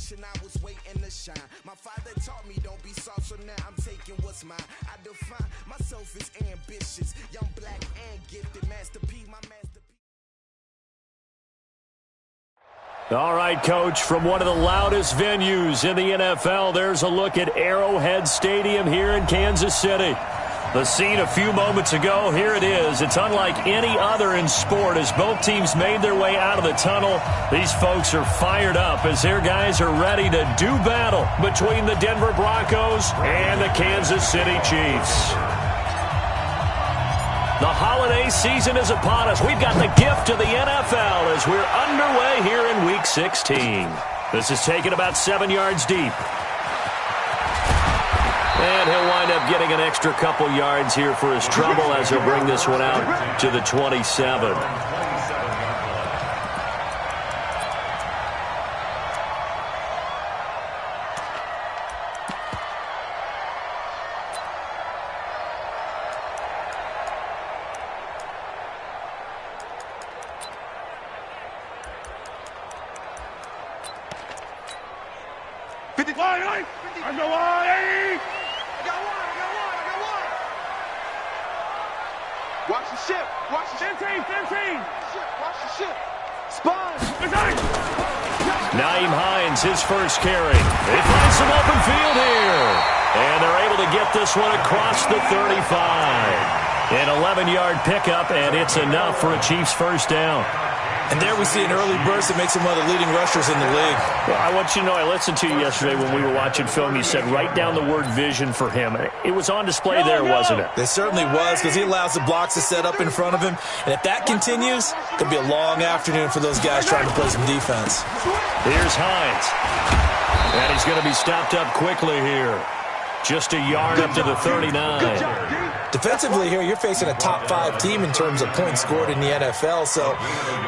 generation, I was waiting to shine. My father taught me don't be soft, so now I'm taking what's mine. I define myself as ambitious, young, black, and gifted. Master P, my masterpiece. All right, Coach, from one of the loudest venues in the NFL, there's a look at Arrowhead Stadium here in Kansas City. The scene a few moments ago, here it is. It's unlike any other in sport as both teams made their way out of the tunnel. These folks are fired up as their guys are ready to do battle between the Denver Broncos and the Kansas City Chiefs. The holiday season is upon us. We've got the gift of the NFL as we're underway here in Week 16. This is taken about 7 yards deep. And he'll wind up getting an extra couple yards here for his trouble as he'll bring this one out to the 27. Watch the ship. Watch the ship. 15. Watch the ship. Spawn. Nyheim Hines, his first carry. They find some open field here. And they're able to get this one across the 35. An 11-yard pickup, and it's enough for a Chiefs first down. And there we see an early burst that makes him one of the leading rushers in the league. Well, I want you to know, I listened to you yesterday when we were watching film. You said write down the word vision for him. It was on display there, wasn't it? It certainly was, because he allows the blocks to set up in front of him. And if that continues, it could be a long afternoon for those guys trying to play some defense. Here's Hines. And he's going to be stopped up quickly here. Just a yard up to the 39. Defensively here, you're facing a top-5 team in terms of points scored in the NFL. So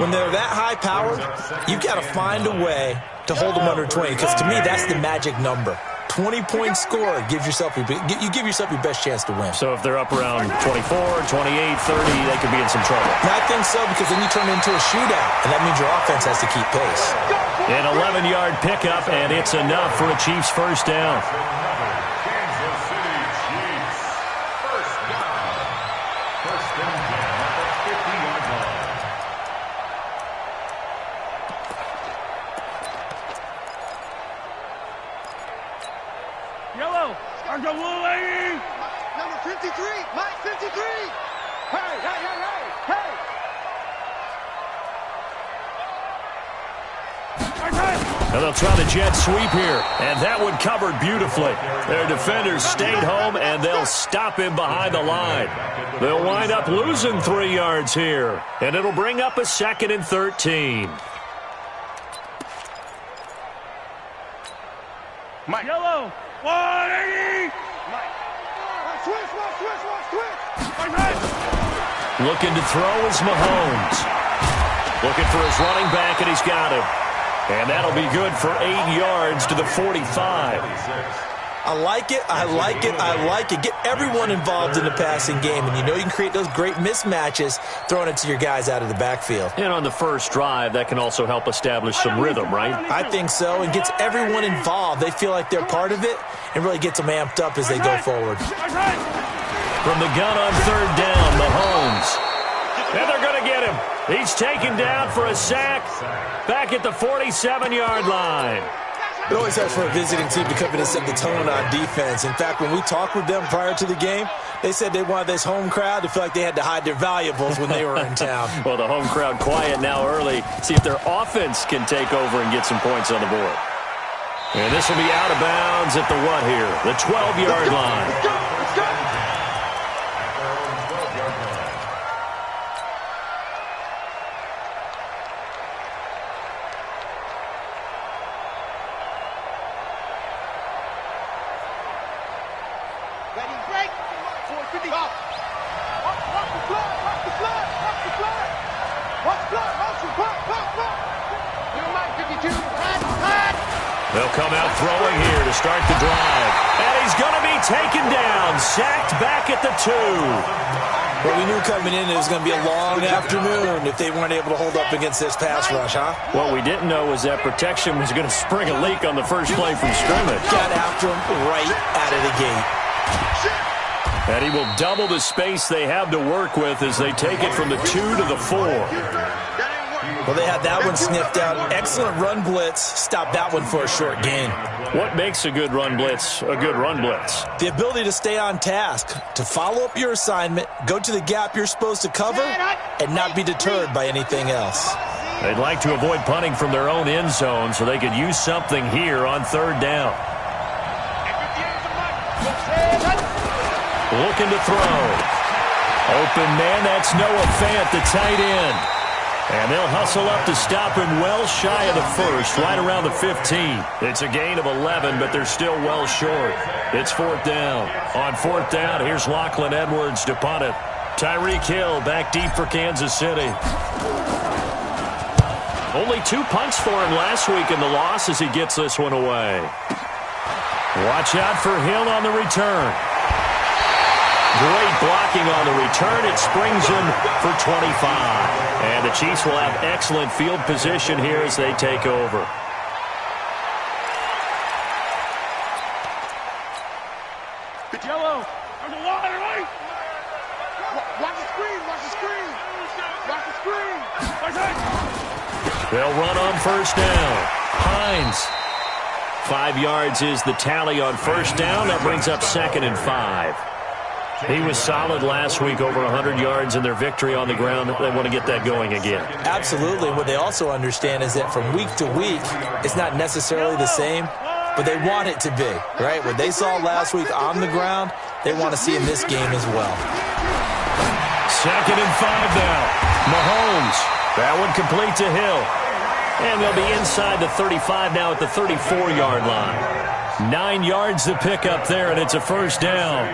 when they're that high-powered, you've got to find a way to hold them under 20. Because to me, that's the magic number. 20 points scored gives yourself you give yourself your best chance to win. So if they're up around 24, 28, 30, they could be in some trouble. And I think so, because then you turn it into a shootout, and that means your offense has to keep pace. An 11-yard pickup, and it's enough for a Chiefs first down. Yellow. Number 53. Mike 53. Hey. And they'll try the jet sweep here. And that one covered beautifully. Their defenders stayed home, and they'll stop him behind the line. They'll wind up losing 3 yards here. And it'll bring up a 2nd and 13. Mike. Yellow. 180. Mike. Switch. Looking to throw is Mahomes. Looking for his running back, and he's got him. And that'll be good for 8 yards to the 45. I like it. Get everyone involved in the passing game, and you know you can create those great mismatches throwing it to your guys out of the backfield. And on the first drive, that can also help establish some rhythm, right? I think so, and gets everyone involved. They feel like they're part of it and really gets them amped up as they go forward. From the gun on 3rd down, Mahomes. And they're going to get him. He's taken down for a sack back at the 47-yard line. It always helps for a visiting team to come in and set the tone on defense. In fact, when we talked with them prior to the game, they said they wanted this home crowd to feel like they had to hide their valuables when they were in town. Well, the home crowd quiet now early. See if their offense can take over and get some points on the board. And this will be out of bounds at the what here? The 12-yard line. Let's go. Ready, break. 450. Watch the flood. You're Mike 52. Hot. They'll come out throwing here to start the drive. And he's going to be taken down, sacked back at the 2. Well, we knew coming in it was going to be a long afternoon if they weren't able to hold up against this pass rush, huh? What we didn't know was that protection was going to spring a leak on the first play from scrimmage. Got after him right out of the gate. And he will double the space they have to work with as they take it from the 2 to the 4. Well, they had that one sniffed out. Excellent run blitz. Stopped that one for a short gain. What makes a good run blitz a good run blitz? The ability to stay on task, to follow up your assignment, go to the gap you're supposed to cover, and not be deterred by anything else. They'd like to avoid punting from their own end zone so they could use something here on third down. Looking to throw. Open man, that's Noah Fant, the tight end. And they'll hustle up to stop him well shy of the first, right around the 15. It's a gain of 11, but they're still well short. It's fourth down. On fourth down, here's Lachlan Edwards to punt it. Tyreek Hill back deep for Kansas City. Only 2 punts for him last week in the loss as he gets this one away. Watch out for Hill on the return. Great blocking on the return. It springs him for 25. And the Chiefs will have excellent field position here as they take over. Yellow. There's a wide right. Watch the screen. Watch the screen. Watch the screen. They'll run on first down. Hines. 5 yards is the tally on first down. That brings up 2nd and 5. He was solid last week, over 100 yards in their victory on the ground. They want to get that going again. Absolutely. What they also understand is that from week to week, it's not necessarily the same, but they want it to be, right? What they saw last week on the ground, they want to see in this game as well. 2nd and 5 now. Mahomes. That one complete to Hill. And they'll be inside the 35 now at the 34-yard line. 9 yards to pick up there, and it's a first down.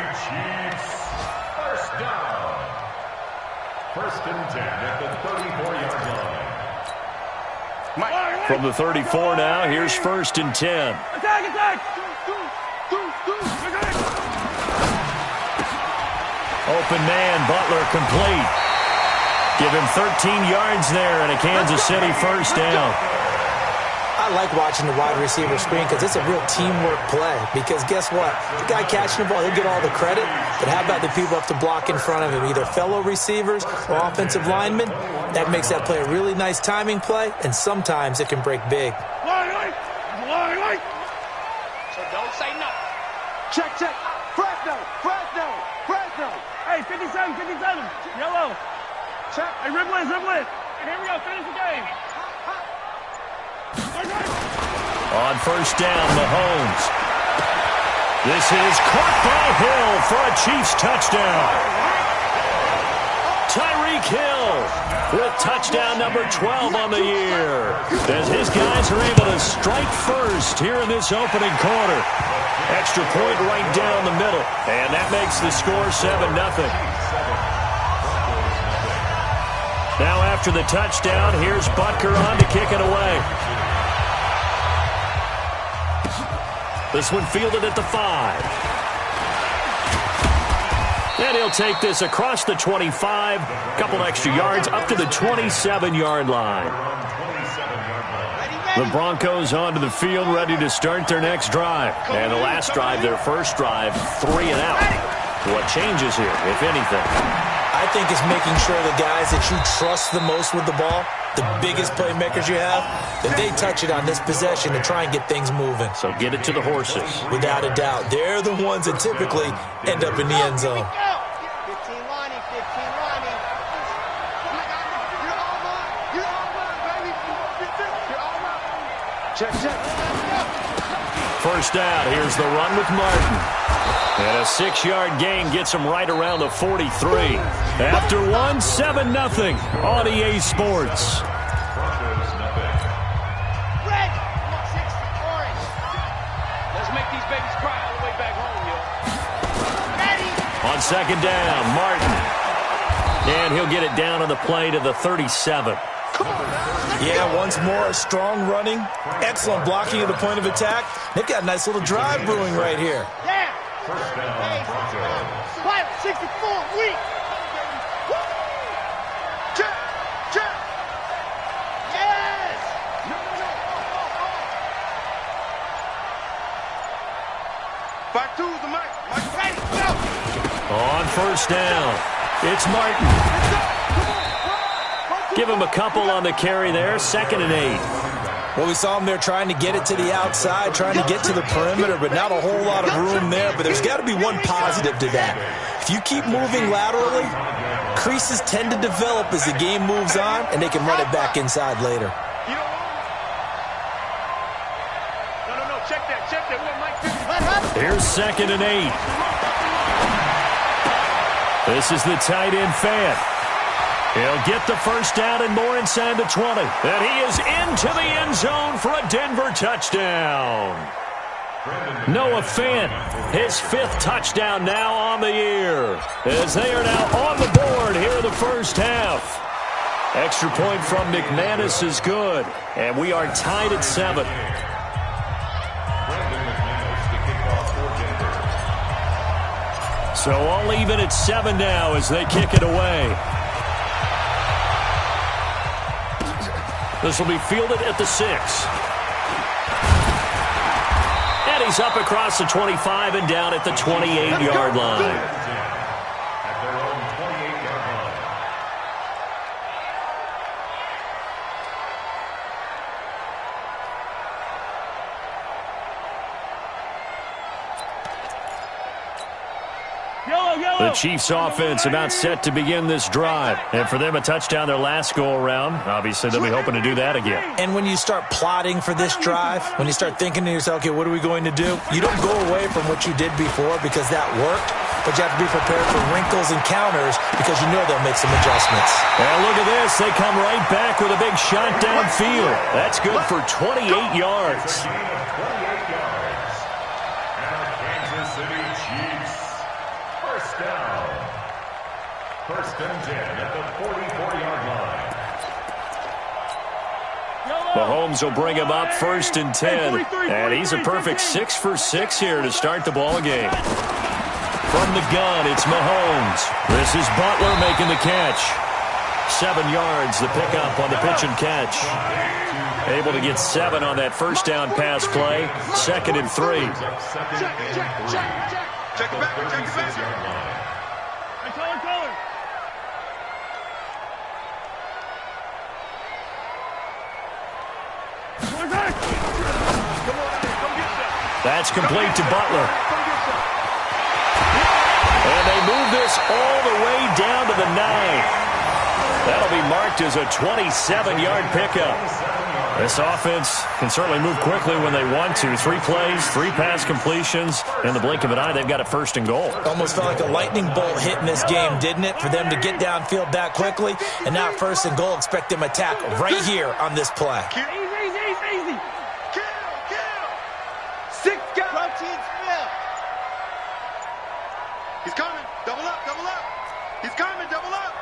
First and 10 at the 34-yard line. From the 34 now, here's 1st and 10. Attack! Open man, Butler complete. Give him 13 yards there and a Kansas City first down. I like watching the wide receiver screen because it's a real teamwork play. Because guess what? The guy catching the ball, he'll get all the credit. But how about the people up to block in front of him, either fellow receivers or offensive linemen? That makes that play a really nice timing play, and sometimes it can break big. Line. So don't say nothing. Check. Fresno. Hey, 57. Yellow. Check. Hey, ribble it. And here we go. Finish the game. On first down, Mahomes. This is caught by Hill for a Chiefs touchdown. Tyreek Hill with touchdown number 12 on the year. As his guys are able to strike first here in this opening quarter. Extra point right down the middle. And that makes the score 7-0. Now after the touchdown, here's Butker on to kick it away. This one fielded at the 5. And he'll take this across the 25. Couple extra yards up to the 27-yard line. The Broncos onto the field, ready to start their next drive. And the last drive, their first drive, 3 and out. What changes here, if anything? I think it's making sure the guys that you trust the most with the ball, the biggest playmakers you have, that they touch it on this possession to try and get things moving. So get it to the horses. Without a doubt. They're the ones that typically end up in the end zone. 15 lining. Check. First down, here's the run with Martin. And a 6-yard gain gets him right around the 43. After one, 7-0 on EA Sports. Red! 60, orange. Let's make these babies cry all the way back home, yo. Ready! On second down, Martin. And he'll get it down on the play to the 37. Yeah, once more, strong running, excellent blocking at the point of attack. They've got a nice little drive brewing right here. Yeah! 64, weak! first down. It's Martin. Give him a couple on the carry there. 2nd and 8. Well, we saw him there trying to get it to the outside, trying to get to the perimeter, but not a whole lot of room there. But there's got to be one positive to that. If you keep moving laterally, creases tend to develop as the game moves on, and they can run it back inside later. No, check that. Here's 2nd and 8. This is the tight end Fant. He'll get the first down and more inside the 20. And he is into the end zone for a Denver touchdown. Noah Fant, his 5th touchdown now on the year, as they are now on the board here in the first half. Extra point from McManus is good, and we are tied at 7. So all even at 7 now as they kick it away. This will be fielded at the 6. And he's up across the 25 and down at the 28-yard line. At their own 28-yard line. The Chiefs' offense about set to begin this drive. And for them, a touchdown their last go-around. Obviously, they'll be hoping to do that again. And when you start plotting for this drive, when you start thinking to yourself, okay, what are we going to do? You don't go away from what you did before because that worked, but you have to be prepared for wrinkles and counters because you know they'll make some adjustments. And look at this. They come right back with a big shot downfield. That's good for 28 yards. First and 10 at the 44-yard line. Mahomes will bring him up 1st and 10. And he's a perfect 6 for 6 here to start the ball game. From the gun, it's Mahomes. This is Butler making the catch. 7 yards, the pickup on the pitch and catch. Able to get 7 on that first down pass play. 2nd and 3. Check it back. Color. That's complete to Butler. And they move this all the way down to the 9. That'll be marked as a 27-yard pickup. This offense can certainly move quickly when they want to. 3 plays, 3 pass completions. In the blink of an eye, they've got a 1st and goal. Almost felt like a lightning bolt hit in this game, didn't it? For them to get downfield that quickly. And now 1st and goal, expect them to attack right here on this play. Easy. Kill. 6 guys. Protein spill. He's coming. Double up. He's coming. Double up.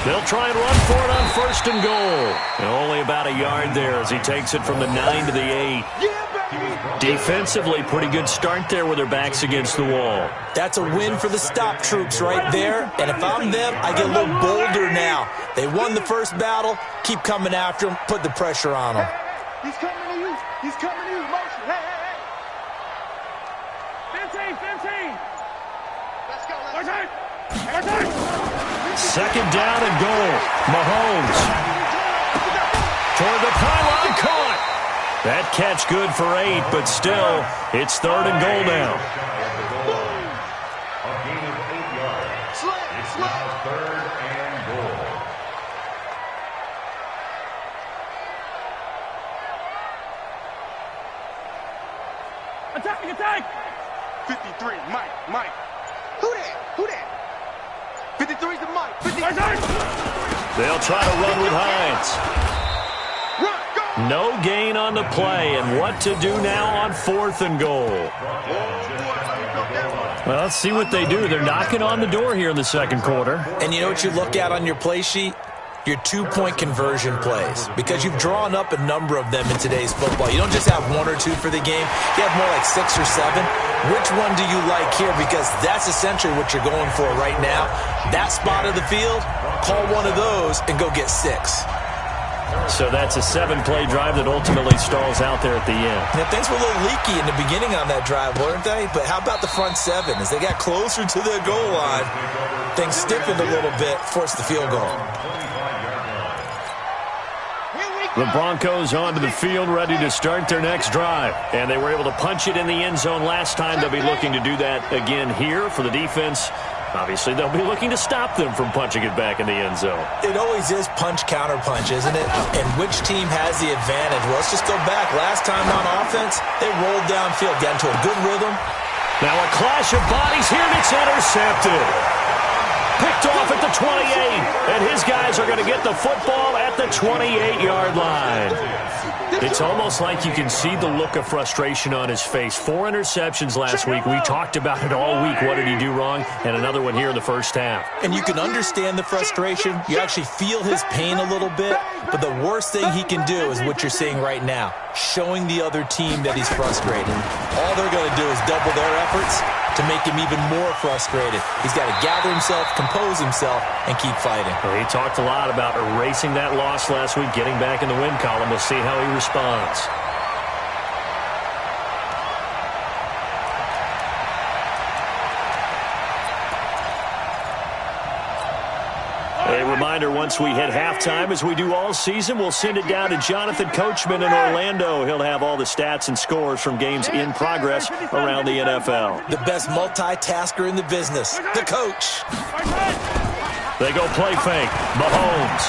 They'll try and run for it on 1st and goal. And only about a yard there as he takes it from the 9 to the 8. Defensively, pretty good start there with their backs against the wall. That's a win for the stop troops right there. And if I'm them, I get a little bolder now. They won the first battle. Keep coming after them. Put the pressure on them. He's coming to you. Motion. Hey. 15. Let's go. 2nd down and goal. Mahomes. Toward the pylon, caught. That catch good for 8, but still, it's 3rd and goal now. A gain of 8 yards. It's now 3rd and goal. Attack. 53, Mike. Who that? 53's the Mike. 53. They'll try to run with Hines. Run, go. No gain on the play, and what to do now on 4th and goal? Well, let's see what they do. They're knocking on the door here in the 2nd quarter. And you know what you look at on your play sheet? Your 2-point conversion plays, because you've drawn up a number of them in today's football. You don't just have 1 or 2 for the game. You have more like 6 or 7. Which one do you like here? Because that's essentially what you're going for right now. That spot of the field, call one of those and go get 6. So that's a 7-play drive that ultimately stalls out there at the end. Yeah, things were a little leaky in the beginning on that drive, weren't they? But how about the front seven? As they got closer to the goal line, things stiffened a little bit, forced the field goal. The Broncos onto the field, ready to start their next drive. And they were able to punch it in the end zone last time. They'll be looking to do that again here for the defense. Obviously, they'll be looking to stop them from punching it back in the end zone. It always is punch-counter-punch, isn't it? And which team has the advantage? Well, let's just go back. Last time on offense, they rolled downfield, got into a good rhythm. Now a clash of bodies here, and it's intercepted. Picked off at the 28, and his guys are going to get the football at the 28-yard line. It's almost like you can see the look of frustration on his face. 4 interceptions last week. We talked about it all week. What did he do wrong? And another one here in the first half. And you can understand the frustration. You actually feel his pain a little bit. But the worst thing he can do is what you're seeing right now, showing the other team that he's frustrated. All they're going to do is double their efforts to make him even more frustrated. He's got to gather himself, compose himself, and keep fighting. Well, he talked a lot about erasing that loss last week, getting back in the win column. We'll see how he responds. A reminder, once we hit halftime, as we do all season, we'll send it down to Jonathan Coachman in Orlando. He'll have all the stats and scores from games in progress around the NFL. The best multitasker in the business, the coach. They go play fake. Mahomes.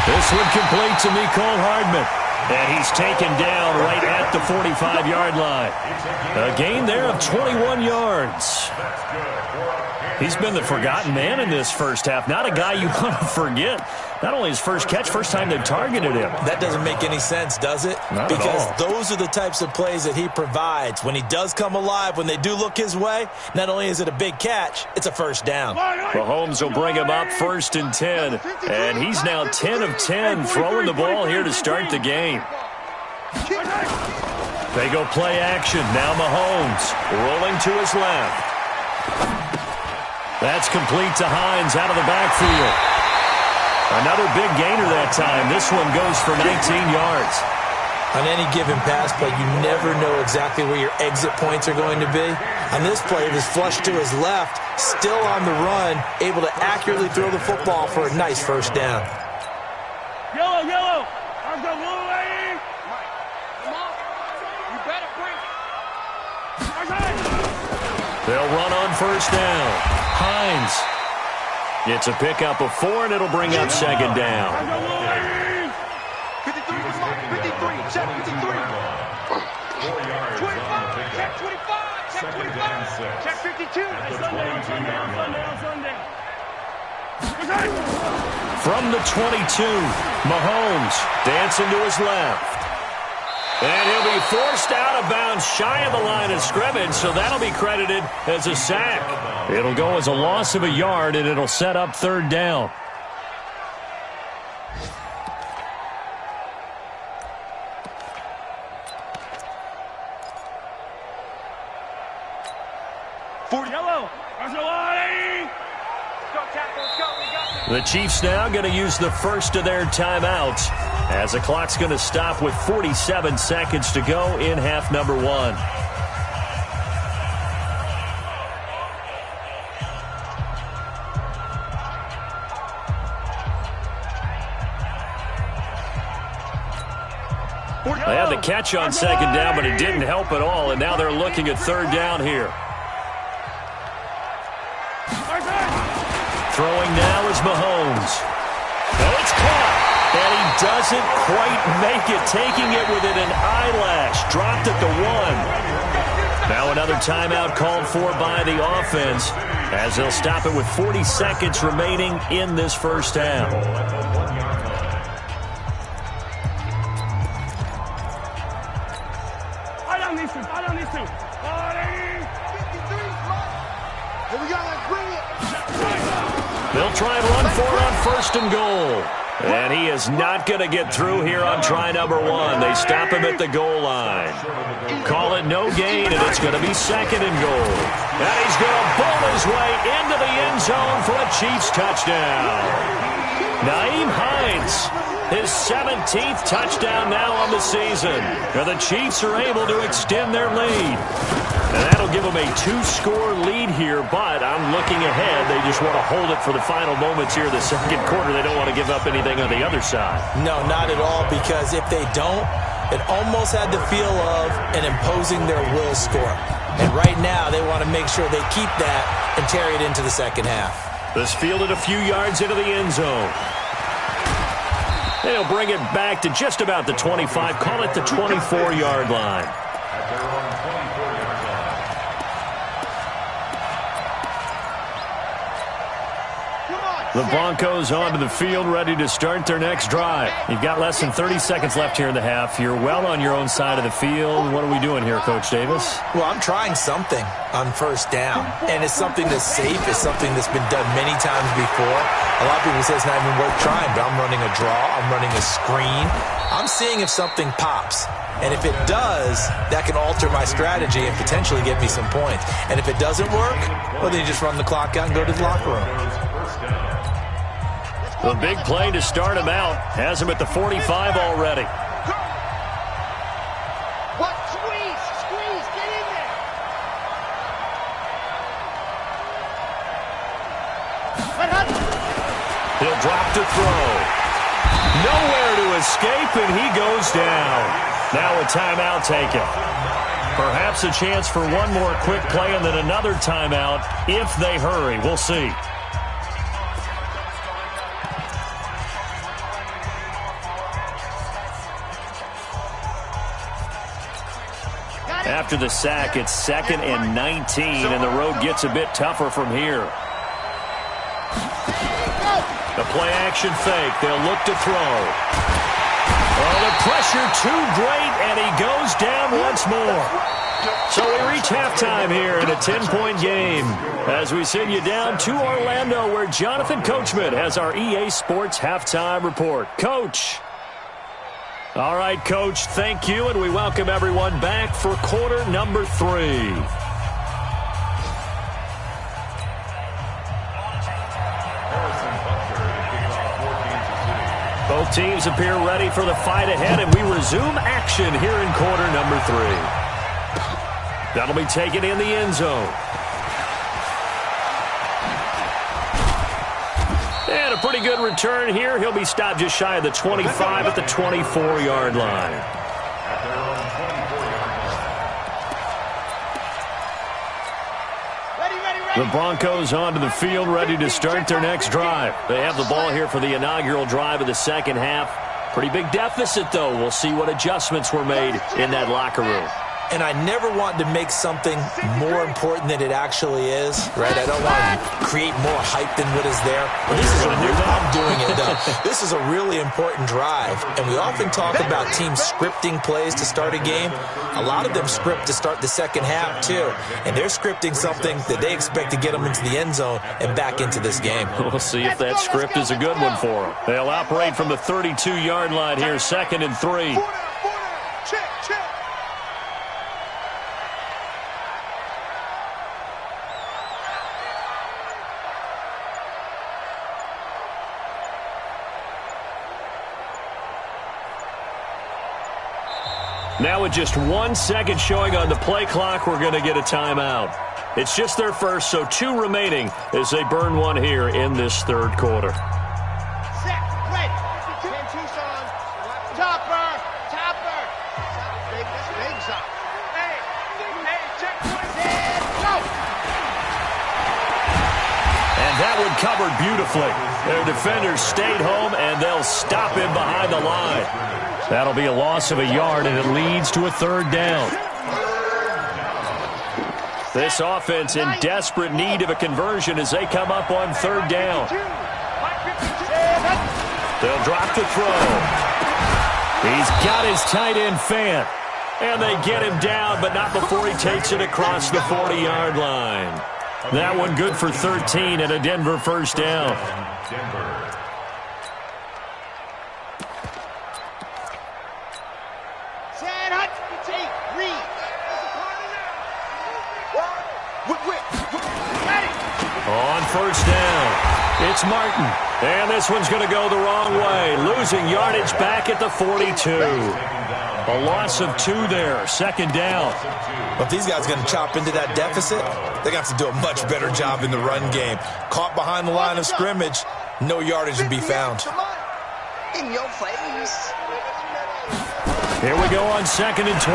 This one complete to Mecole Hardman. And he's taken down right at the 45-yard line. A gain there of 21 yards. He's been the forgotten man in this first half. Not a guy you want to forget. Not only his first catch, first time they've targeted him. That doesn't make any sense, does it? Not because at all. Those are the types of plays that he provides. When he does come alive, when they do look his way, not only is it a big catch, it's a first down. Mahomes will bring him up 1st and 10. And he's now 10 of 10 throwing the ball here to start the game. They go play action. Now Mahomes rolling to his left. That's complete to Hines out of the backfield. Another big gainer that time. This one goes for 19 yards. On any given pass play, you never know exactly where your exit points are going to be. On this play, it was flushed to his left, still on the run, able to accurately throw the football for a nice first down. Yellow, yellow. Let's go, blue lane. Come on. You better bring it. They'll run on first down. Hines gets a pickup of 4, and it'll bring up second down. 53, check 53. 25, check 25, check 25. Check 52. On Sunday. From the 22, Mahomes dancing to his left. And he'll be forced out of bounds shy of the line of scrimmage, so that'll be credited as a sack. It'll go as a loss of a yard, and it'll set up third down. Yellow. The Chiefs now going to use the first of their timeouts as the clock's going to stop with 47 seconds to go in half number 1. They had the catch on second down, but it didn't help at all, and now they're looking at third down here. Throwing now is Mahomes. Oh, it's caught. And he doesn't quite make it, taking it within an eyelash. Dropped at the 1. Now another timeout called for by the offense as they'll stop it with 40 seconds remaining in this first half. I don't need to. Here we go, let's bring it. They'll try and run for it on first and goal. And he is not going to get through here on try number 1. They stop him at the goal line. Call it no gain, and it's going to be second and goal. And he's going to bowl his way into the end zone for a Chiefs touchdown. Nyheim Hines, his 17th touchdown now on the season. And the Chiefs are able to extend their lead. And that'll give them a 2-score lead here, but I'm looking ahead. They just want to hold it for the final moments here in the second quarter. They don't want to give up anything on the other side. No, not at all, because if they don't, it almost had the feel of an imposing their will score. And right now, they want to make sure they keep that and carry it into the second half. This fielded a few yards into the end zone. They'll bring it back to just about the 25. Call it the 24-yard line. At their own 24-yard line. The Broncos onto the field, ready to start their next drive. You've got less than 30 seconds left here in the half. You're well on your own side of the field. What are we doing here, Coach Davis? Well, I'm trying something on first down, and it's something that's safe. It's something that's been done many times before. A lot of people say it's not even worth trying, but I'm running a draw. I'm running a screen. I'm seeing if something pops. And if it does, that can alter my strategy and potentially get me some points. And if it doesn't work, well, then you just run the clock out and go to the locker room. The big play to start him out has him at the 45 already. What? Squeeze, get in there. He'll drop to throw. Nowhere to escape, and he goes down. Now a timeout taken. Perhaps a chance for one more quick play and then another timeout if they hurry. We'll see. After the sack, it's 2nd and 19, and the road gets a bit tougher from here. The play-action fake. They'll look to throw. Oh, the pressure too great, and he goes down once more. So we reach halftime here in a 10-point game as we send you down to Orlando, where Jonathan Coachman has our EA Sports halftime report. Coach. All right, Coach, thank you, and we welcome everyone back for quarter number 3. Both teams appear ready for the fight ahead, and we resume action here in quarter number 3. That'll be taken in the end zone. And a pretty good return here. He'll be stopped just shy of the 25 at the 24-yard line. The Broncos onto the field, ready to start their next drive. They have the ball here for the inaugural drive of the second half. Pretty big deficit, though. We'll see what adjustments were made in that locker room. And I never want to make something more important than it actually is, right? I don't want to create more hype than what is there. But this is I'm doing it, though. This is a really important drive. And we often talk about teams scripting plays to start a game. A lot of them script to start the second half, too. And they're scripting something that they expect to get them into the end zone and back into this game. We'll see if that script is a good one for them. They'll operate from the 32-yard line here, 2nd and 3. Check. Now with just 1 second showing on the play clock, we're going to get a timeout. It's just their first, so 2 remaining as they burn one here in this third quarter. Set, ready. 10 Tucson. Topper. Big shot. Hey, check. Set, go. And that one covered beautifully. Their defenders stayed home, and they'll stop him behind the line. That'll be a loss of a yard, and it leads to a third down. This offense in desperate need of a conversion as they come up on third down. They'll drop the throw. He's got his tight end fan. And they get him down, but not before he takes it across the 40-yard line. That one good for 13 and a Denver first down. On first down, It's Martin. And this one's going to go the wrong way. Losing yardage back at the 42. A loss of 2 there. Second down. Well, if these guys are going to chop into that deficit, they're going to have to do a much better job in the run game. Caught behind the line of scrimmage, no yardage would be found. In your face. Here we go on 2nd and 12.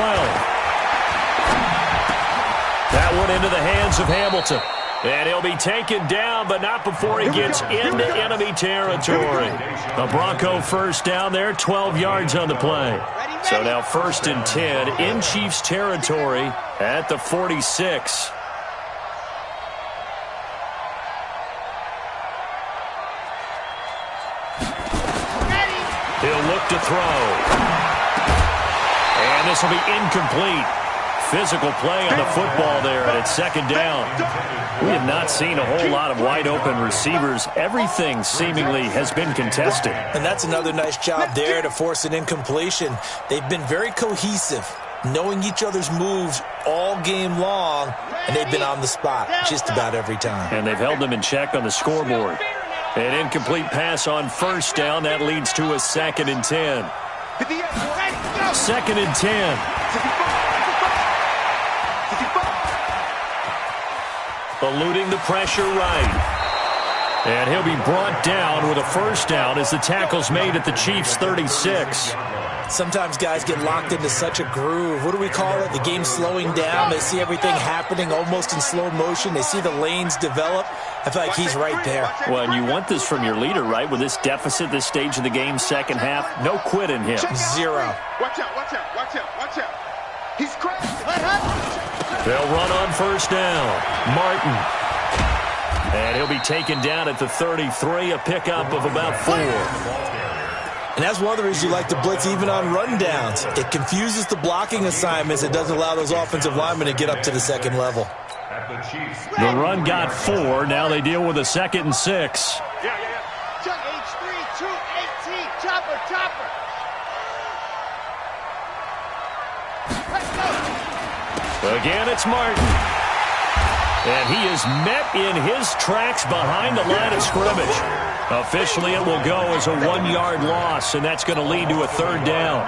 That one into the hands of Hamilton. And he'll be taken down, but not before he gets into enemy territory. The Bronco first down there, 12 yards on the play. So now 1st and 10 in Chiefs territory at the 46. He'll look to throw. And this will be incomplete. Physical play on the football there, and it's 2nd down. We have not seen a whole lot of wide-open receivers. Everything seemingly has been contested. And that's another nice job there to force an incompletion. They've been very cohesive, knowing each other's moves all game long, and they've been on the spot just about every time. And they've held them in check on the scoreboard. An incomplete pass on 1st down. That leads to a 2nd and 10. 2nd and 10. Eluding the pressure right. And he'll be brought down with a 1st down as the tackle's made at the Chiefs' 36. Sometimes guys get locked into such a groove. What do we call it? The game's slowing down. They see everything happening almost in slow motion. They see the lanes develop. I feel like he's right there. Well, and you want this from your leader, right? With this deficit, this stage of the game, second half, no quit in him. Zero. Watch out, watch out, watch out, watch out. He's crazy. They'll run on 1st down. Martin. And he'll be taken down at the 33, a pickup of about 4. And that's one of the reasons you like to blitz even on rundowns. It confuses the blocking assignments. It doesn't allow those offensive linemen to get up to the 2nd level. The run got 4. Now they deal with a 2nd and 6. Yeah. Chuck H3, 218. Chopper, chopper. Let's go. Again, it's Martin. And he is met in his tracks behind the line of scrimmage. Officially, it will go as a 1-yard loss, and that's going to lead to a 3rd down.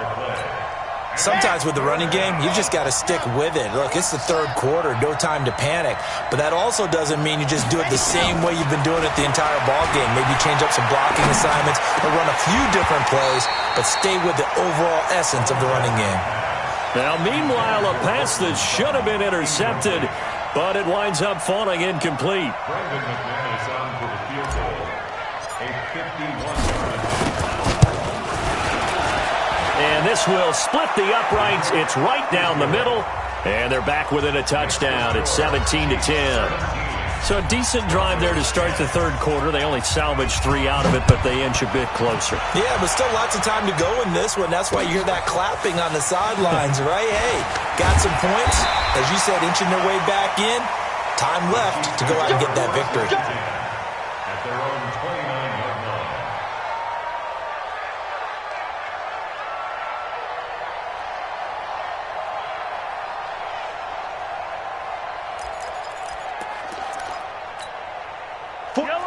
Sometimes with the running game, you've just got to stick with it. Look, it's the 3rd quarter, no time to panic. But that also doesn't mean you just do it the same way you've been doing it the entire ball game. Maybe change up some blocking assignments or run a few different plays, but stay with the overall essence of the running game. Now, meanwhile, a pass that should have been intercepted, but it winds up falling incomplete. Brandon McMahon is on for the field goal. A 51-yard. And this will split the uprights. It's right down the middle, and they're back within a touchdown. It's 17-10. So a decent drive there to start the 3rd quarter. They only salvaged 3 out of it, but they inch a bit closer. Yeah, but still lots of time to go in this one. That's why you hear that clapping on the sidelines, right? Hey, got some points. As you said, inching their way back in. Time left to go out and get that victory. At their own 29-yard line.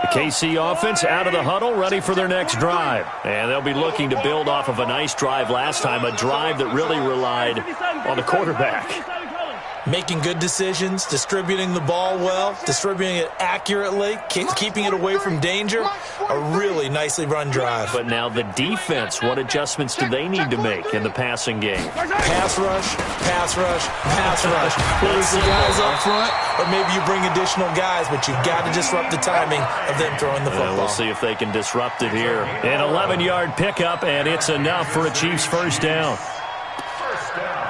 The KC offense out of the huddle, ready for their next drive. And they'll be looking to build off of a nice drive last time, a drive that really relied on the quarterback. Making good decisions, distributing the ball well, distributing it accurately, keeping it away from danger. A really nicely run drive. But now the defense, what adjustments do they need to make in the passing game? Pass rush, pass rush, pass rush. Whether it's the guys up front or maybe you bring additional guys, but you've got to disrupt the timing of them throwing the football. We'll see if they can disrupt it here. An 11-yard pickup, and it's enough for a Chiefs 1st down. First down.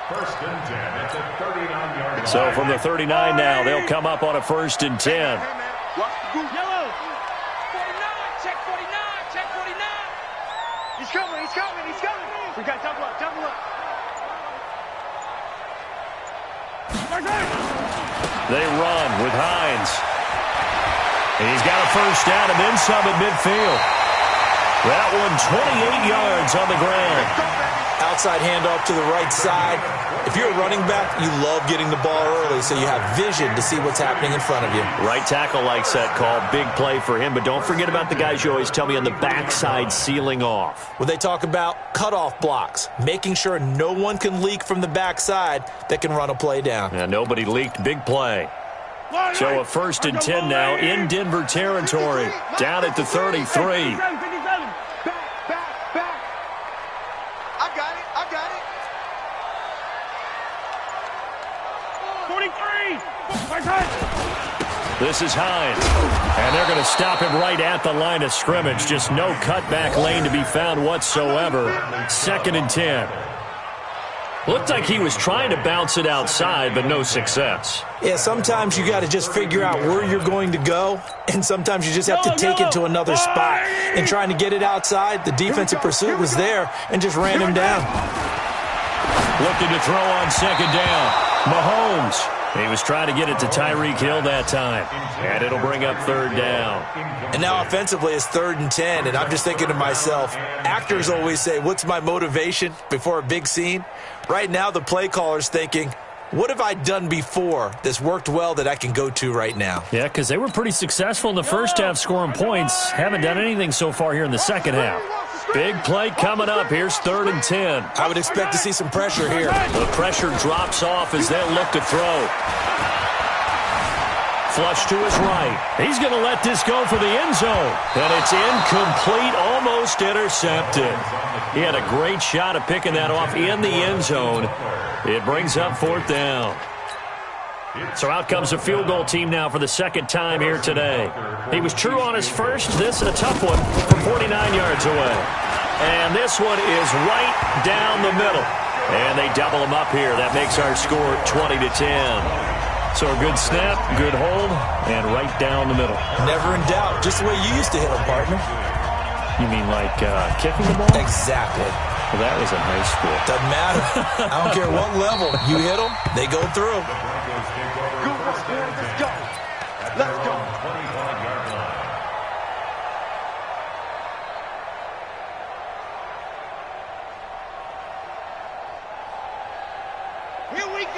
1st and 10 at the 39-yard line. So from the 39 now, they'll come up on a 1st and 10. Yellow. 49. Check 49. Check 49. He's coming. He's coming. He's coming. We got double up. Double up. They run with Hines. And he's got a 1st down and then some at midfield. That one 28 yards on the ground. outside handoff to the right side. If you're a running back, you love getting the ball early so you have vision to see what's happening in front of you. Right tackle likes that call. Big play for him, but don't forget about the guys you always tell me on the backside sealing off. When they talk about cutoff blocks, making sure no one can leak from the backside that can run a play down. Yeah, nobody leaked. Big play. So a 1st and 10 now in Denver territory. Down at the 33. This is Hines, and they're going to stop him right at the line of scrimmage. Just no cutback lane to be found whatsoever. 2nd and 10. Looked like he was trying to bounce it outside, but no success. Yeah, sometimes you got to just figure out where you're going to go, and sometimes you just have to take it to another spot. And trying to get it outside, the defensive pursuit was there and just ran him down. Looking to throw on 2nd down. Mahomes. He was trying to get it to Tyreek Hill that time. And it'll bring up 3rd down. And now offensively it's 3rd and 10. And I'm just thinking to myself, actors always say, what's my motivation before a big scene? Right now the play caller's thinking, what have I done before that's worked well that I can go to right now? Yeah, because they were pretty successful in the first half scoring points. Haven't done anything so far here in the second half. Big play coming up. Here's 3rd and 10. I would expect to see some pressure here. The pressure drops off as they'll look to throw. Flush to his right. He's going to let this go for the end zone. And it's incomplete, almost intercepted. He had a great shot at picking that off in the end zone. It brings up 4th down. So out comes a field goal team now for the 2nd time here today. He was true on his first. This a tough one from 49 yards away. And this one is right down the middle. And they double him up here. That makes our score 20-10. So a good snap, good hold, and right down the middle. Never in doubt. Just the way you used to hit them, partner. You mean like kicking the ball? Exactly. Well, that was in high school. Doesn't matter. I don't care what level. You hit them, they go through. Let's go. Let's go.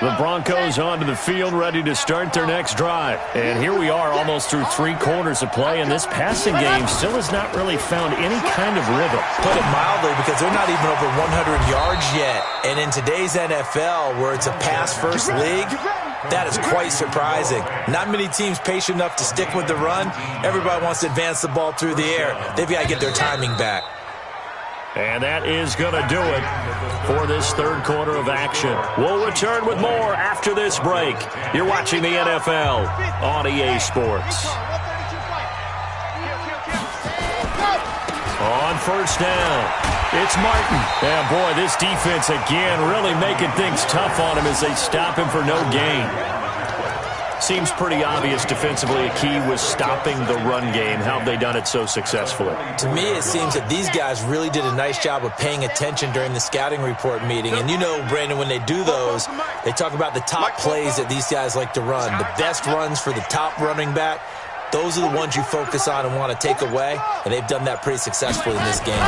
The Broncos onto the field, ready to start their next drive. And here we are almost through 3 quarters of play, and this passing game still has not really found any kind of rhythm. Put it mildly, because they're not even over 100 yards yet. And in today's NFL, where it's a pass-first league, that is quite surprising. Not many teams patient enough to stick with the run. Everybody wants to advance the ball through the air. They've got to get their timing back. And that is going to do it for this 3rd quarter of action. We'll return with more after this break. You're watching the NFL on EA Sports. On 1st down, it's Martin. And boy, this defense again really making things tough on him as they stop him for no gain. Seems pretty obvious defensively a key was stopping the run game. How have they done it so successfully? To me, it seems that these guys really did a nice job of paying attention during the scouting report meeting. And you know, Brandon, when they do those, they talk about the top plays that these guys like to run. The best runs for the top running back, those are the ones you focus on and want to take away. And they've done that pretty successfully in this game.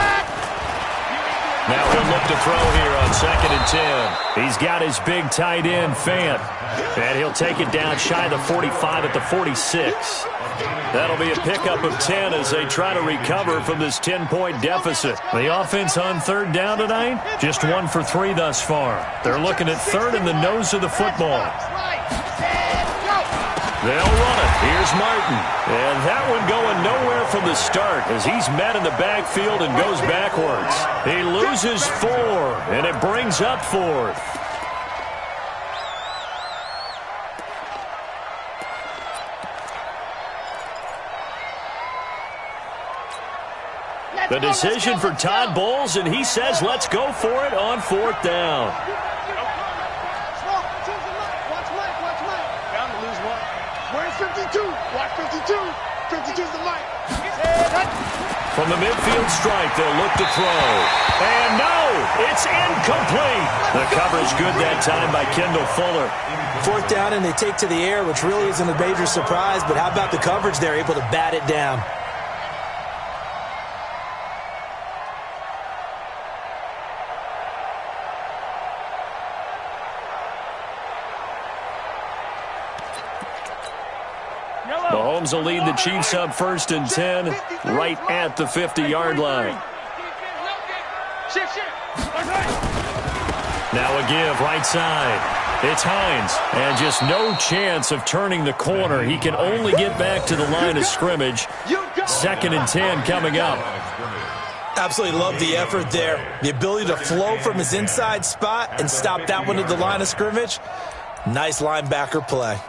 Now he'll look to throw here on 2nd and 10. He's got his big tight end, Fant. And he'll take it down shy of the 45 at the 46. That'll be a pickup of 10 as they try to recover from this 10-point deficit. The offense on 3rd down tonight, just 1 for 3 thus far. They're looking at 3rd in the nose of the football. They'll run it. Here's Martin. And that one going nowhere from the start as he's met in the backfield and goes backwards. He loses 4, and it brings up 4th. The decision for Todd Bowles, and he says let's go for it on 4th down. Where's 52? Watch 52. 52's the mic. From the midfield strike, they'll look to throw. And no, it's incomplete. The coverage good that time by Kendall Fuller. 4th down, and they take to the air, which really isn't a major surprise. But how about the coverage there, able to bat it down? Mahomes will lead the Chiefs up 1st and 10 right at the 50-yard line. Now a give right side. It's Hines, and just no chance of turning the corner. He can only get back to the line of scrimmage. 2nd and 10 coming up. Absolutely love the effort there. The ability to flow from his inside spot and stop that one at the line of scrimmage. Nice linebacker play.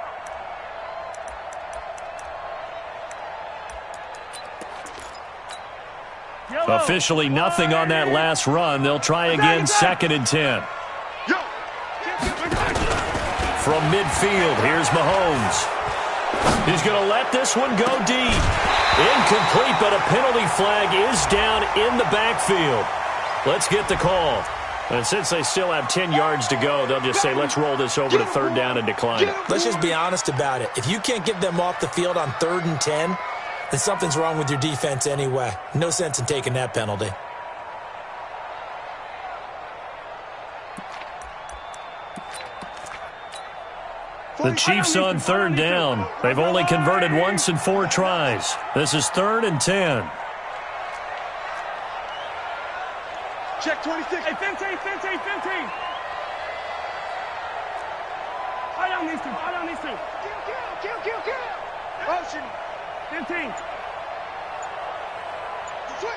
Officially nothing on that last run. They'll try again, 2nd and 10. From midfield, here's Mahomes. He's going to let this one go deep. Incomplete, but a penalty flag is down in the backfield. Let's get the call. And since they still have 10 yards to go, they'll just say, let's roll this over to 3rd down and decline it. Let's just be honest about it. If you can't get them off the field on 3rd and 10, then something's wrong with your defense anyway. No sense in taking that penalty. The Chiefs on 3rd down. They've only converted once in 4 tries. This is 3rd and 10. Check 26. Hey, 15. Hold on these two. Kill. Motion. 15.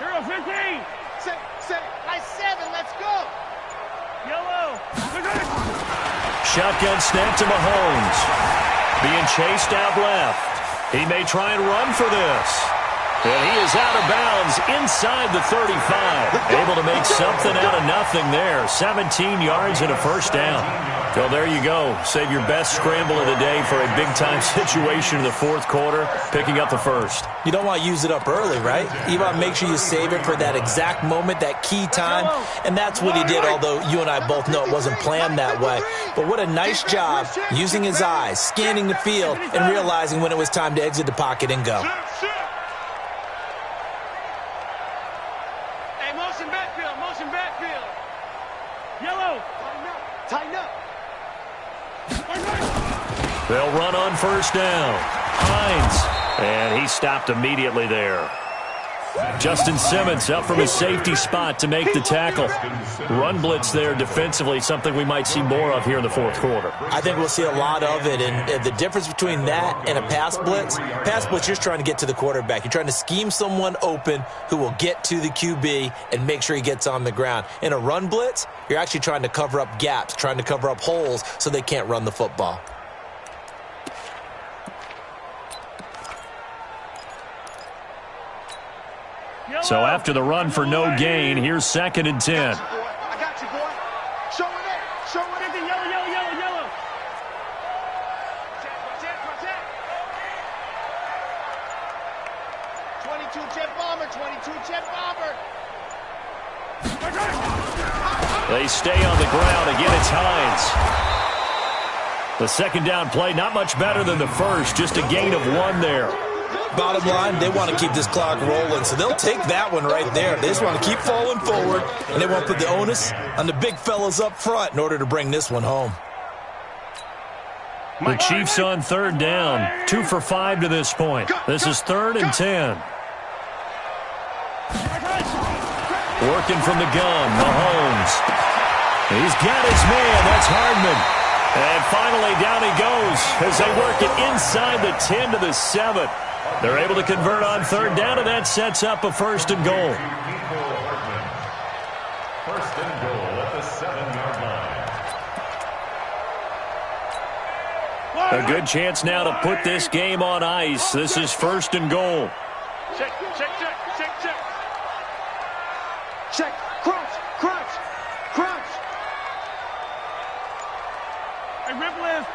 Hero, 15. Set. Nice 7. Let's go. Yellow. Shotgun snap to Mahomes. Being chased out left. He may try and run for this. And he is out of bounds inside the 35. Able to make something out of nothing there. 17 yards and a 1st down. Well, there you go. Save your best scramble of the day for a big-time situation in the 4th quarter, picking up the 1st. You don't want to use it up early, right? You want to make sure you save it for that exact moment, that key time. And that's what he did, although you and I both know it wasn't planned that way. But what a nice job using his eyes, scanning the field, and realizing when it was time to exit the pocket and go. Hey, motion backfield. Yellow. Tighten up. They'll run on 1st down. Hines. And he stopped immediately there. Justin Simmons up from his safety spot to make the tackle. Run blitz there defensively, something we might see more of here in the 4th quarter. I think we'll see a lot of it, and the difference between that and a pass blitz, you're just trying to get to the quarterback. You're trying to scheme someone open who will get to the QB and make sure he gets on the ground. In a run blitz, you're actually trying to cover up gaps, trying to cover up holes so they can't run the football. So after the run for no gain, here's 2nd and 10. I got you, boy. Show it in. Yellow. Protect. 22 jet bomber. They stay on the ground. Again, it's Hines. The 2nd down play, not much better than the 1st, just a gain of 1 there. Bottom line, they want to keep this clock rolling, so they'll take that one right there. They just want to keep falling forward, and they want to put the onus on the big fellas up front in order to bring this one home. The Chiefs on 3rd down, 2 for 5 to this point. This is 3rd and 10. Working from the gun, Mahomes. He's got his man, that's Hardman. And finally down he goes as they work it inside the 10 to the 7. They're able to convert on 3rd down, and that sets up a 1st and goal. 1st and goal at the 7-yard line. A good chance now to put this game on ice. This is 1st and goal. Check. Crunch. Hey, rip lift.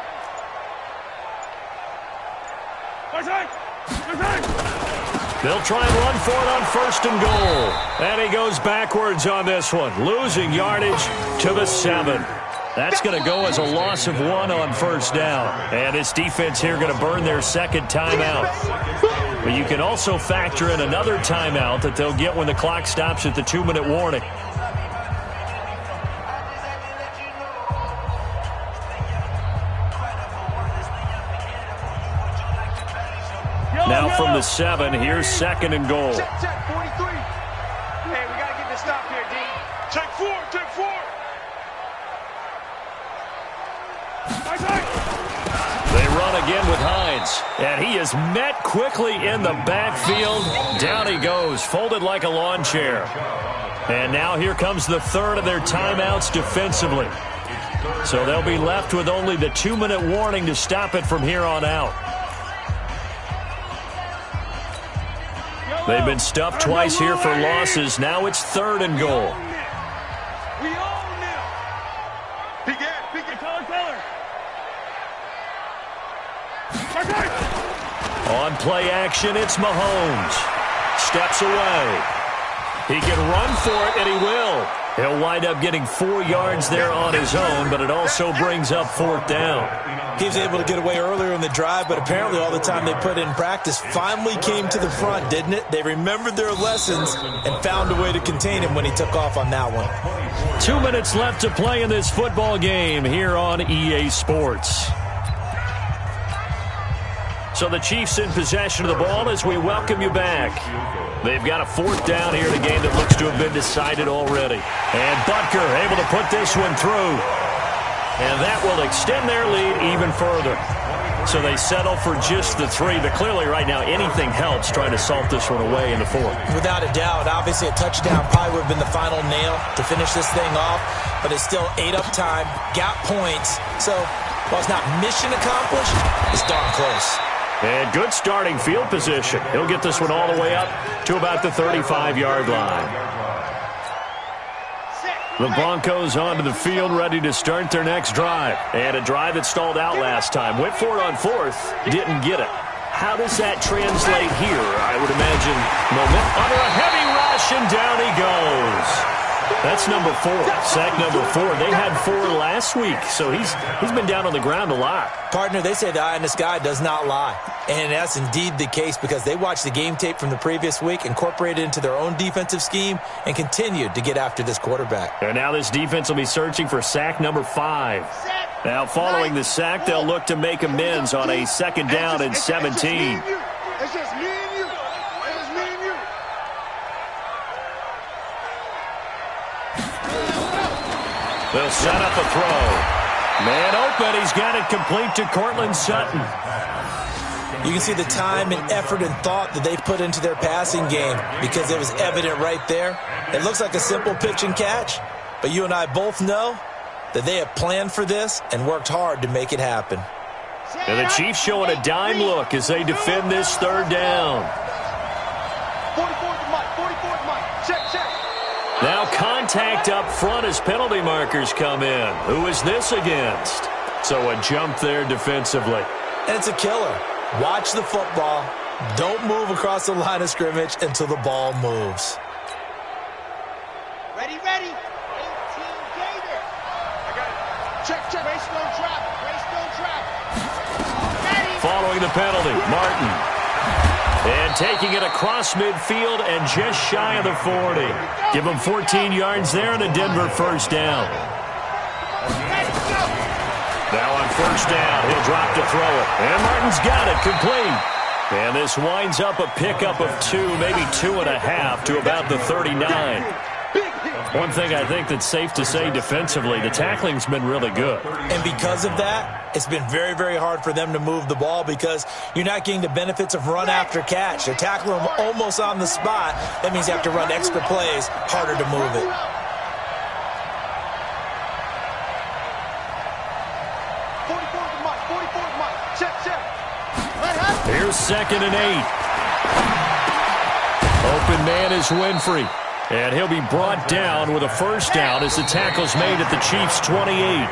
They'll try and run for it on 1st and goal. And he goes backwards on this one, losing yardage to the 7. That's going to go as a loss of 1 on 1st down. And this defense here going to burn their 2nd timeout. But you can also factor in another timeout that they'll get when the clock stops at the 2-minute warning. from the 7. Here's 2nd and goal. Check, 43. Hey, we got to get this stop here, D. Check 4, check 4. They run again with Hines, and he is met quickly in the backfield. Down he goes, folded like a lawn chair. And now here comes the 3rd of their timeouts defensively. So they'll be left with only the 2-minute warning to stop it from here on out. They've been stuffed twice here for losses. Now it's 3rd and goal. We own them. Peek it. Color. On play action, it's Mahomes. Steps away. He can run for it, and he will. He'll wind up getting 4 yards there on his own, but it also brings up 4th down. He was able to get away earlier in the drive, but apparently all the time they put in practice finally came to the front, didn't it? They remembered their lessons and found a way to contain him when he took off on that one. 2 minutes left to play in this football game here on EA Sports. So the Chiefs in possession of the ball as we welcome you back. They've got a 4th down here in a game that looks to have been decided already. And Butker able to put this one through. And that will extend their lead even further. So they settle for just the 3, but clearly right now anything helps trying to salt this one away in the 4th. Without a doubt, obviously a touchdown probably would have been the final nail to finish this thing off, but it's still 8 up time, got points. So while it's not mission accomplished, it's darn close. And good starting field position. He'll get this one all the way up to about the 35-yard line. The Broncos onto the field, ready to start their next drive. And a drive that stalled out last time. Went for it on 4th, didn't get it. How does that translate here? I would imagine momentum under a heavy rush, and down he goes. That's number 4, sack number 4. They had 4 last week, so he's been down on the ground a lot. Partner, they say the eye in the sky does not lie. And that's indeed the case because they watched the game tape from the previous week, incorporated it into their own defensive scheme, and continued to get after this quarterback. And now this defense will be searching for sack number 5. Now following the sack, they'll look to make amends on a 2nd down and 17. It's just me and you. It's just me and you. They'll set up a throw. Man open, he's got it complete to Cortland Sutton. You can see the time and effort and thought that they put into their passing game because it was evident right there. It looks like a simple pitch and catch, but you and I both know that they have planned for this and worked hard to make it happen. And the Chiefs showing a dime look as they defend this 3rd down. 44th Mike. Check. Now contact up front as penalty markers come in. Who is this against? So a jump there defensively. And it's a killer. Watch the football. Don't move across the line of scrimmage until the ball moves. Ready. 18 Gator. I got it. Check. Race no trap. Ready. Following the penalty, Martin. And taking it across midfield and just shy of the 40. Give him 14 yards there and a Denver 1st down. Now on 1st down, he'll drop to throw it. And Martin's got it complete. And this winds up a pickup of 2, maybe 2.5 to about the 39. One thing I think that's safe to say defensively, the tackling's been really good. And because of that, it's been very, very hard for them to move the ball because you're not getting the benefits of run after catch. They're tackling them almost on the spot. That means you have to run extra plays, harder to move it. Here's 2nd and 8. Open man is Winfrey. And he'll be brought down with a 1st down as the tackle's made at the Chiefs' 28.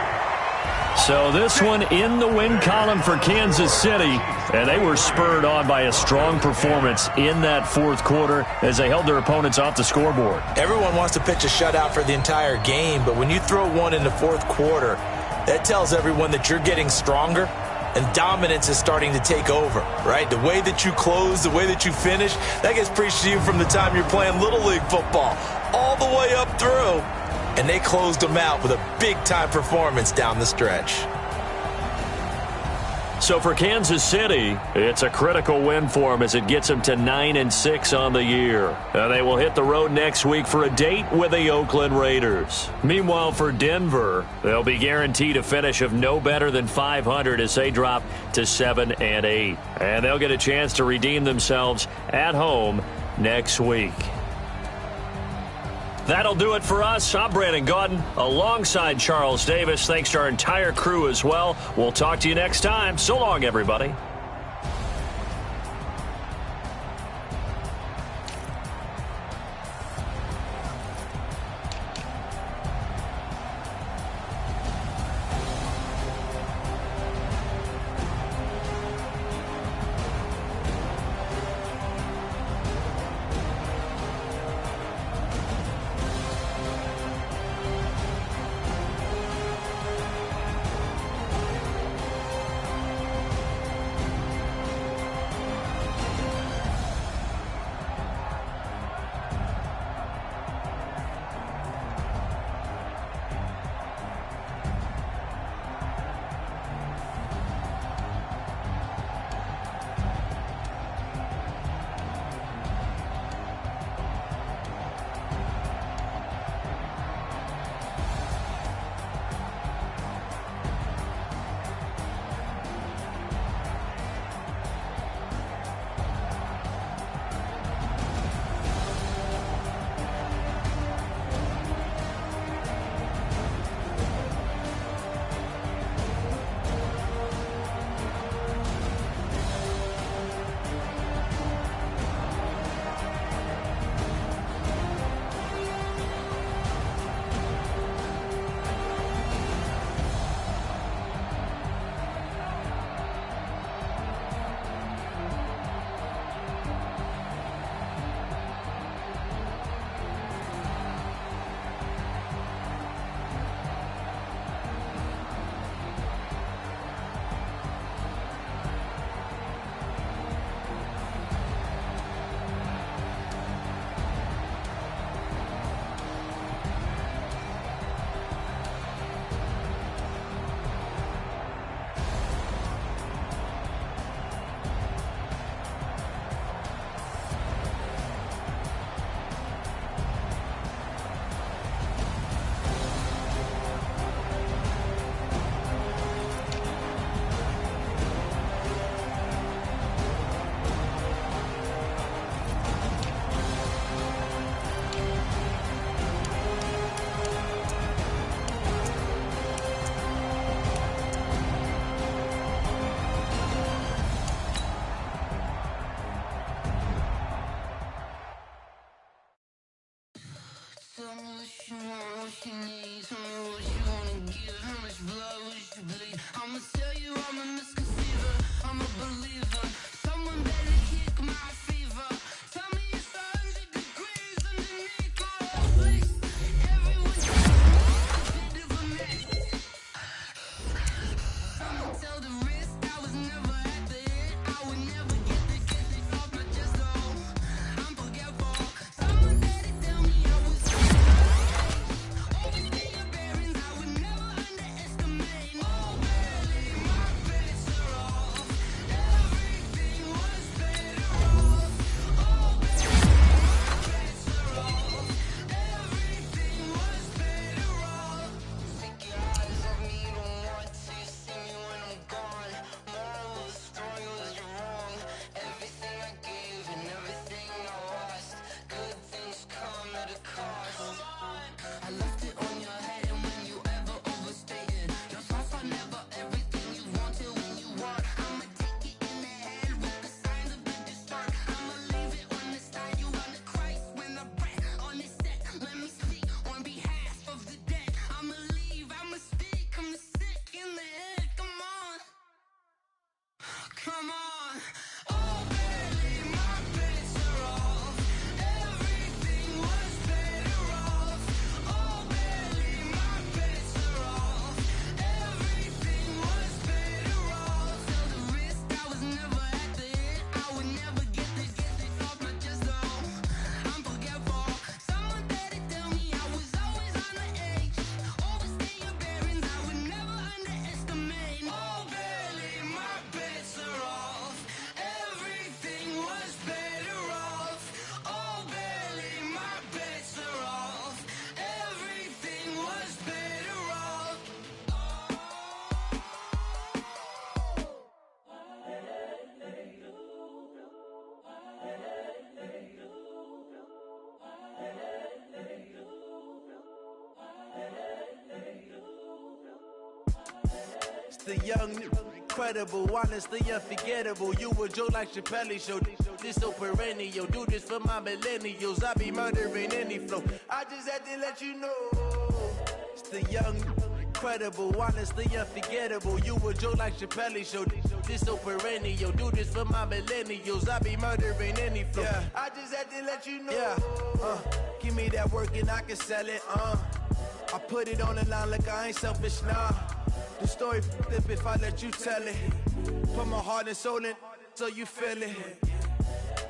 So this one in the win column for Kansas City. And they were spurred on by a strong performance in that 4th quarter as they held their opponents off the scoreboard. Everyone wants to pitch a shutout for the entire game, but when you throw one in the 4th quarter, that tells everyone that you're getting stronger and dominance is starting to take over, right? The way that you close, the way that you finish, that gets preached to you from the time you're playing Little League football all the way up through. And they closed them out with a big-time performance down the stretch. So for Kansas City, it's a critical win for them as it gets them to 9-6 on the year. They will hit the road next week for a date with the Oakland Raiders. Meanwhile, for Denver, they'll be guaranteed a finish of no better than 500 as they drop to 7-8. And they'll get a chance to redeem themselves at home next week. That'll do it for us. I'm Brandon Gaudin alongside Charles Davis. Thanks to our entire crew as well. We'll talk to you next time. So long, everybody. The young, incredible, honestly unforgettable. You a joke like Chappelle Show. This so perennial. Do this for my millennials. I be murdering any flow. I just had to let you know. It's the young, incredible, honestly unforgettable. You a joke like Chappelle Show. This so perennial. Do this for my millennials. I be murdering any flow. Yeah. I just had to let you know. Yeah. Give me that work and I can sell it. I put it on the line like I ain't selfish, nah. The story flip if I let you tell it. Put my heart and soul in so you feel it.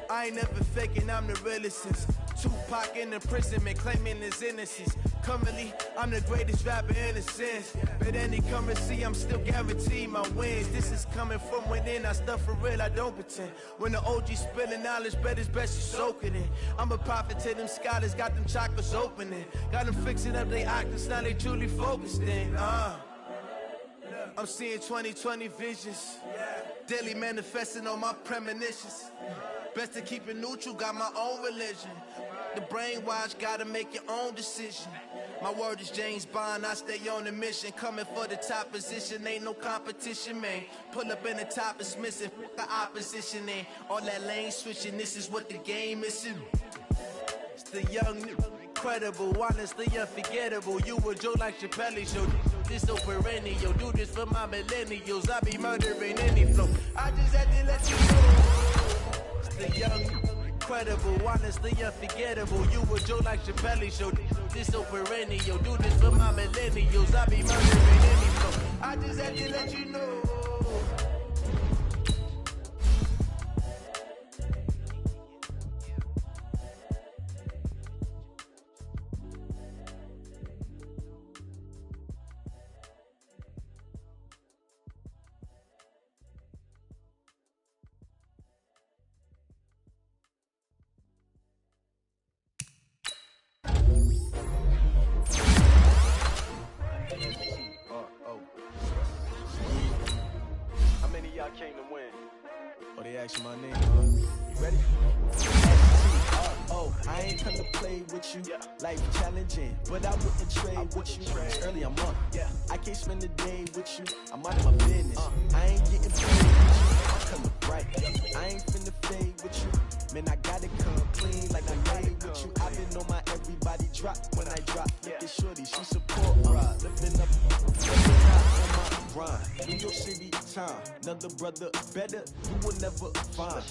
I ain't never faking, I'm the realest since Tupac in imprisonment, claiming his innocence. Currently, I'm the greatest rapper in a sense. But any currency, I'm still guaranteed my wins. This is coming from within, I stuff for real, I don't pretend. When the OG spilling knowledge, bet it's best you soak it in. I'm a prophet to them scholars, got them chakras opening. Got them fixing up they octaves, now they truly focused in. I'm seeing 2020 visions, daily manifesting on my premonitions. Best to keep it neutral, got my own religion. The brainwash, gotta make your own decision. My word is James Bond, I stay on the mission. Coming for the top position, ain't no competition, man. Pull up in the top, it's missing, the opposition ain't. All that lane switching, this is what the game is. It's the young, incredible, honestly unforgettable. You a joke like Chappelle Show. This so perennial. Do this for my millennials. I be murdering any flow. I just had to let you know. It's the young, incredible, honestly unforgettable. You a joke like Chappelle Show. This so perennial. Do this for my millennials. I be murdering any flow. I just had to let you know. Came to win. Oh, they asked you my name, You ready? I ain't come to play with you. Life challenging, but I wouldn't trade with you. It's early, I'm up. I can't spend the day with you. I'm out of my business. I ain't getting paid with you. I come up right. I ain't finna fade with you. Man, I gotta come clean like I made with you. I've been on my everybody drop when I drop. Look at shorty, she support lifting up grind. New York City time, another brother better, you will never find.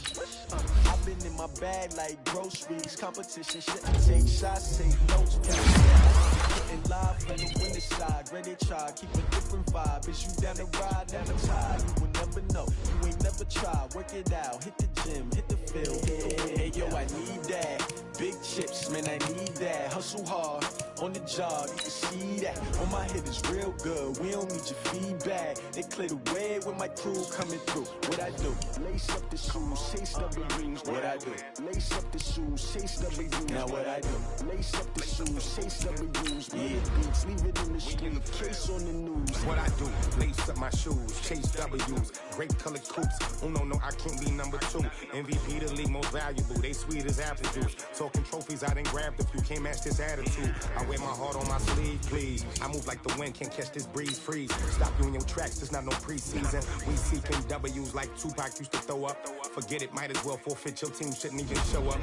I've been in my bag like groceries, competition shouldn't take shots, take notes. Getting live from the winter side, ready to try, keep a different vibe. Is you down the ride, never tired, you will never know. You ain't never tried, work it out, hit the gym, hit the field. Hey yo, I need that. Big chips, man, I need that. Hustle hard, on the job, you can see that. On my head is real good, we don't need your feedback. They clear the way with my crew coming through. What I do? Lace up the shoes, chase W's. What I do? Lace up the shoes, chase W's. Now what I do? Lace up the shoes, chase W's. Beats, leave it in the street, case on the news. What I do? Lace up my shoes, chase W's. Great colored coops. Oh no, I can't be number 2. MVP the league most valuable. They sweet as apple juice. Talking trophies, I done grabbed a few. Can't match this attitude. I wear my heart on my sleeve, please. I move like the wind, can't catch this breeze, freeze. Stop you in your tracks, it's not no preseason. We seeking W's like Tupac used to throw up. Forget it, might as well forfeit. Your team shouldn't even show up.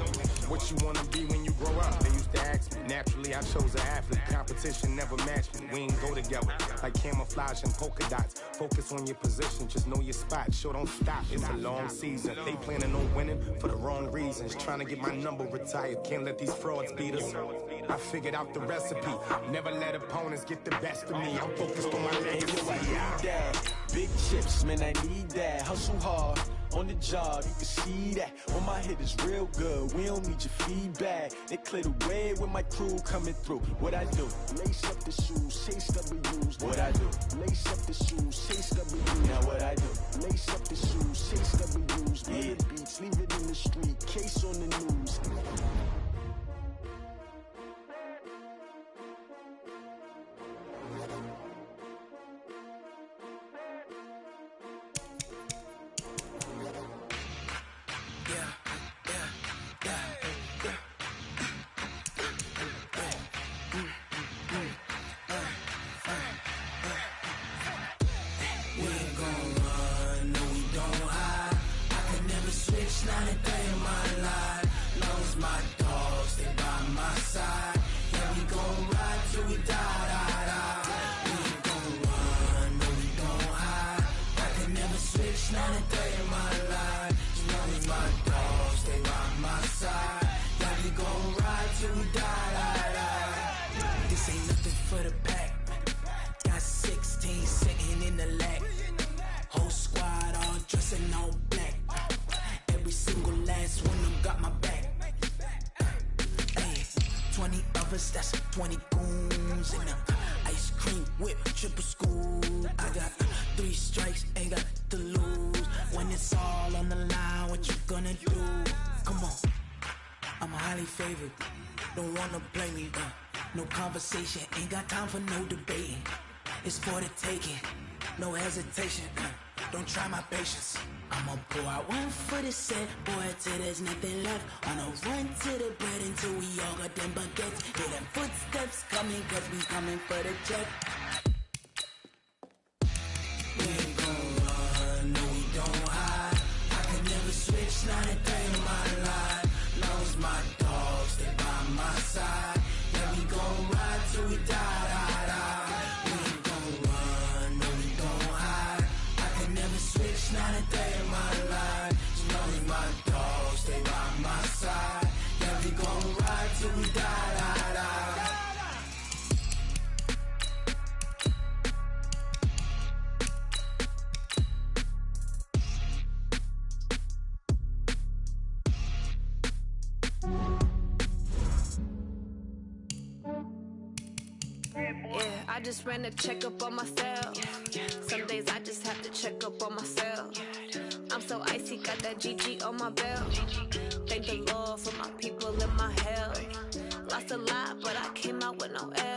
What you wanna be when you grow up? They used to ask me. Naturally, I chose an athlete. Competition never matched me. We ain't go together like camouflage and polka dots. Focus on your position, just know your spot. Sure, don't stop. It's a long season. They planning on winning for the wrong reasons. Trying to get my number retired. Can't let these frauds beat us. I figured out the recipe. Never let opponents get the best of me. I'm focused on my legacy. I need that. Big chips, man, I need that. Hustle hard, on the job, you can see that. On my head is real good, we don't need your feedback. They clear the way with my crew coming through. What I do? Lace up the shoes, chase W's. What I do? Lace up the shoes, chase W's. Now what I do? Lace up the shoes, chase W's. Beats, leave it in the street, case on the news. 20 goons and them ice cream whip, triple school. I got 3 strikes, ain't got to lose. When it's all on the line, what you gonna do? Come on, I'm highly favored. Don't wanna blame me, no conversation, ain't got time for no debating. It's for the taking, no hesitation. Don't try my patience. I'ma pour out one for the set, boy, till there's nothing left. On a run to the bread until we all got them baguettes. Hear them footsteps coming, cause we coming for the check. We ain't gon' run, no we don't hide. I could never switch, not a day in my life. Long as my dogs, they by my side. Yeah, we gon' ride till we die, die, die. We ain't gon' run, no we don't hide. I could never switch, not a day in my life. As long as my dogs, they by my side. Yeah, we gon' ride till we die, die, die. Yeah, I just ran a checkup on myself. Some days I just have to check up on myself. I'm so icy, got that GG on my belt. Thank the Lord for my people and my health. Lost a lot, but I came out with no L.